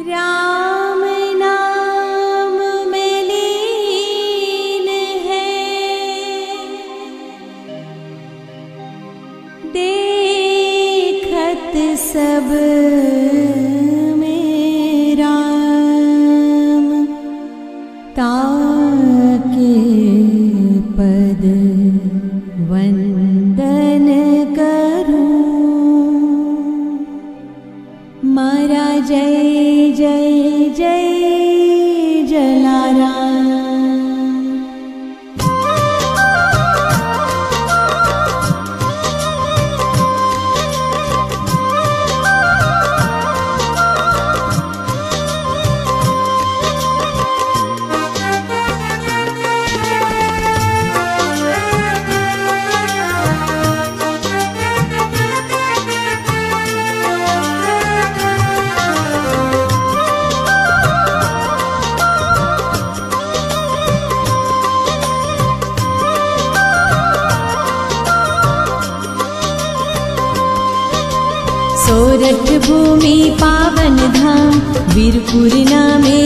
राम नाम में लीन है, देखत सब में राम, ताके पद वंदन करूं। मारा जय जय जय जलाराम। सोरठ भूमि पावन धाम, वीरपुर नामे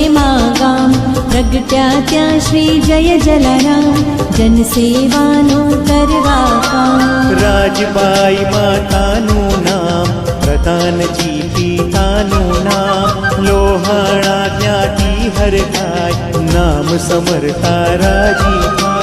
मां गाम। प्रगट्या त्या श्री जय जलाराम, जन सेवानो करवा काम। રાજબાઈ માતાનું નામ, પ્રધાનજી પિતાનું નામ। લોહાણા જ્ઞાતિ હરખાય, નામ સમરતા રાજી થાય।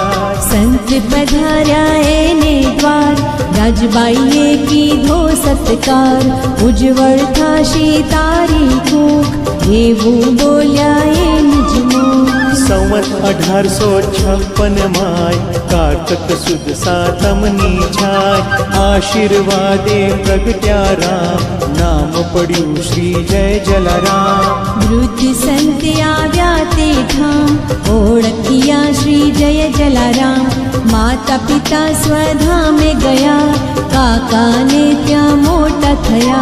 संत पधार्या एने द्वार, राजबाईए कीधो सत्कार। उज्जवल थाशे तारी कूक, एवुं बोल्या ए निज मुख। સંવત 1856 માય, કારતક સુદ સાતમની છાય। આશીર્વાદે પ્રગટ્યા રામ, નામ પડ્યું શ્રી જય જલારામ। वृद्ध संत आव्या ते ठाम, ओळखिया श्री जय जलाराम। माता पिता स्वधामे गया, काकाने त्या मोटा थया।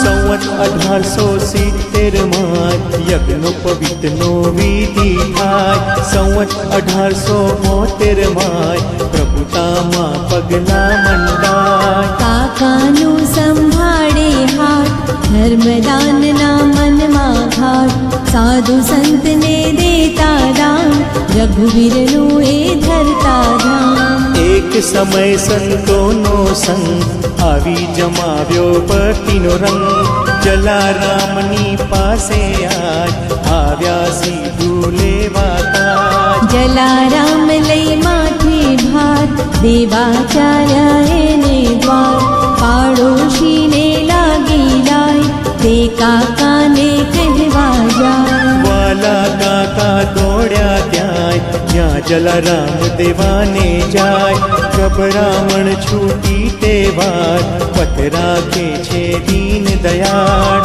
સંવત 1870 માય, યજ્ઞોપવિતનો વિધિ થાય। સંવત 1872 માય, પ્રભુતામાં પગલા મંડાય। કાકાનું સંભાળે હાથ, ધર્મદાનના મનમાં ઘાટ। સાધુ સંતને દેતા દાન, રઘુવીરનું એ ધરતા ધામ। એક સમય સંતોનો સંગ, આવી જમાવ્યો ભક્તિનો રંગ। જલારામની પાસે આજ, આવ્યા સીધું લેવાતા। જલારામ લઈ માથે ભાર, દેવાચાર્ય એને દ્વાર। પાડોશીને લાગી લાય, તે કાકાને કહેવા જાય। વાલા કાકા દોડ્યા ત્યાંય, જ્યાં જલારામ દેવાને જાય। ગભરામણ છૂટી તે વાત, પથ રાખે છે દીન દયાળ।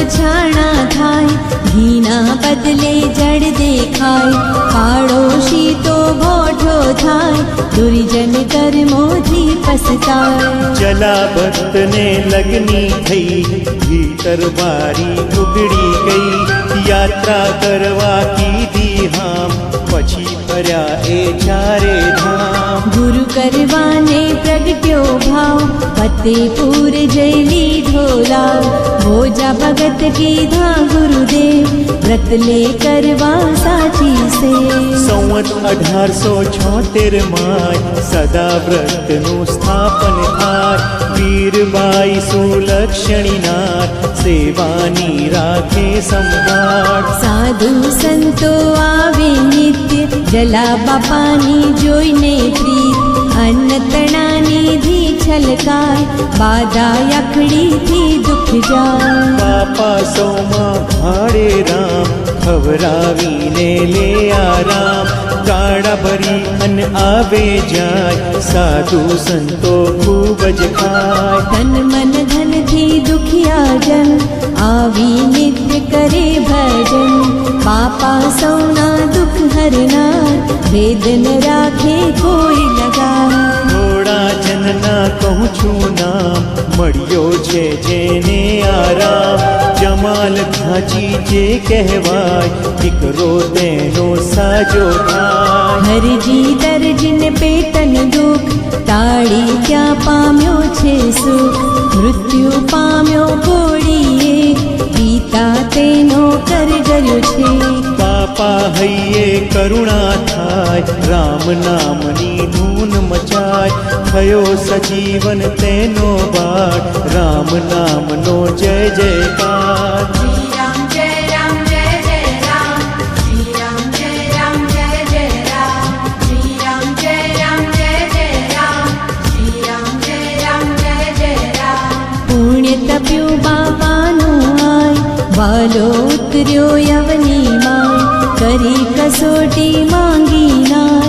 છાણા થાય, ઘીના બદલે જડ દેખાય। પાડોશી તો ભોઠો થાય, દુર્જન કર્મોથી પસ્તાય। જલા ભક્તને લગ્ની થઈ, ભીતર બારી ઉગડી ગઈ। યાત્રા કરવા કીધી હામ, પછી ફર્યા એ ચારે ધામ। ગુરુ કરવાને પ્રગટ્યો ભાવ, ફતેપુર જઈ લીધો લાવ। ભોજા ભગત કીધા ગુરુદેવ, વ્રત લે કરવા સાચી સે। સંવત 1876 માય, સદા વ્રતનું સ્થાપન થાય। વીરબાઈ સુલક્ષણી નાથ, સેવાની રાખે સંભાળ। સાધુ સંતો આવે નિત્ય, જલા બાપાની જોઈને પ્રીત। અન્ન તણાની છલકાય, બાધા યખડીથી દુઃખ જાય। બાપા સૌમાં ભાડે રામ, ખવરાવીને લે આરામ। ગાડા ભરી અન્ન આવે જાય, સાધુ સંતો ખૂબ જ ખાય। તન મન ધનથી દુખિયા જન, આવી નિત્ય કરે ભજન। બાપા સૌના દુઃખ હરનાર, વેદન રાખે કોઈ લગા। થોડા જન જહાનના કહું છું નામ, મળ્યો છે જેને આરામ. જમાલ ઘાંચી જે કહેવાય, દીકરો તેનો સાજો થાય. હરજી દર્જન પેટન દુઃખ, ટાળી ક્યાં પામ્યો છે સુખ. મૃત્યુ પામ્યો ઘોડીએ, પિતા તેનો કરગર્યો છે. બાપા હૈયે કરુણા થાય, રામ નામની ધૂન મચાય. થયો સજીવન તેનો બાળ, રામ નામનો જય જયકાર. શ્રી રામ જય રામ જય જય રામ, શ્રી રામ જય રામ જય જય રામ, શ્રી રામ જય રામ જય જય રામ, શ્રી રામ જય રામ જય જય રામ. પુણ્ય તપ્યું બાપાનું આય, વાલો ઉતર્યો યવની માય. કરી કસોટી માંગી ના,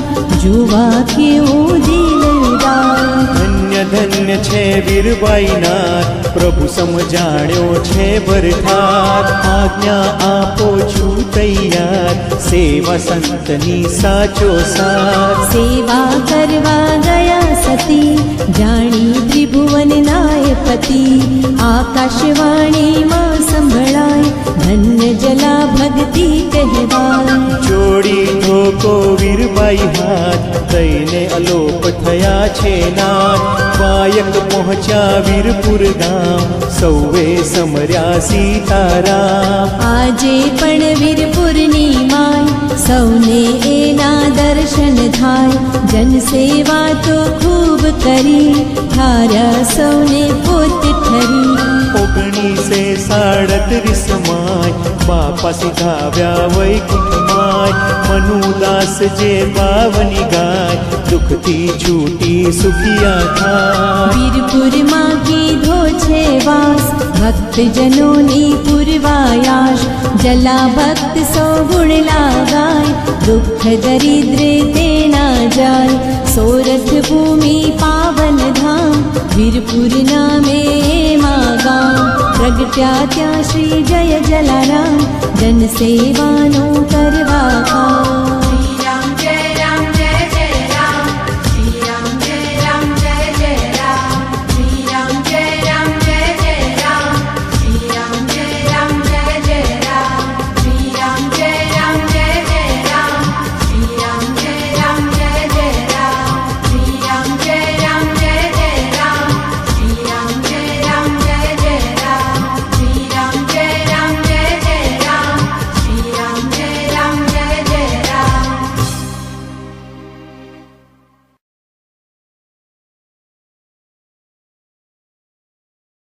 જુવા કેવું દિલદાર. ધન્ય ધન્ય છે વીરબાઈનાથ, પ્રભુ સમજાણ્યો છે ભરથાર. આજ્ઞા આપો છું તૈયાર, સેવા સંતની સાચો સાર. સેવા કરવા ગયા સતી, જાણી ત્રિભુવન નાયપતિ. આકાશવાણીમાં સંભળાય, ધન્ય જલા ભક્તિ કહેવાય. જોડી ધોકો વીરબાઈ હાથ, દઈને અલોપ થયા છે નાથ. વાયક પહોંચ્યા વીરપુર ગામ, સૌએ સમર્યા સીતારામ. આજે પણ વીરપુરની માય, સૌને એના દર્શન થાય. જનસેવા તો ખૂબ કરી, ઠાર્યા સૌને પોત ઠરી. 1937 માય, બાપા સિધાવ્યા વૈકુંઠમાય. મનુદાસ જે બાવની ગાય, દુઃખથી છૂટી સુખિયા થાય. વીરપુરમાં કીધો છે વાસ, ભક્તજનોની પૂર્વાયાશ. જલા ભક્ત સો ગુણ લાગાય, દુઃખ દરિદ્રે તેના જાય. સોરઠ ભૂમિ પાવન ધામ, વીરપુર નામે એમાં ગામ. પ્રગટ્યા ત્યાં શ્રી જય જલારામ, જનસેવાનું કરવા કામ.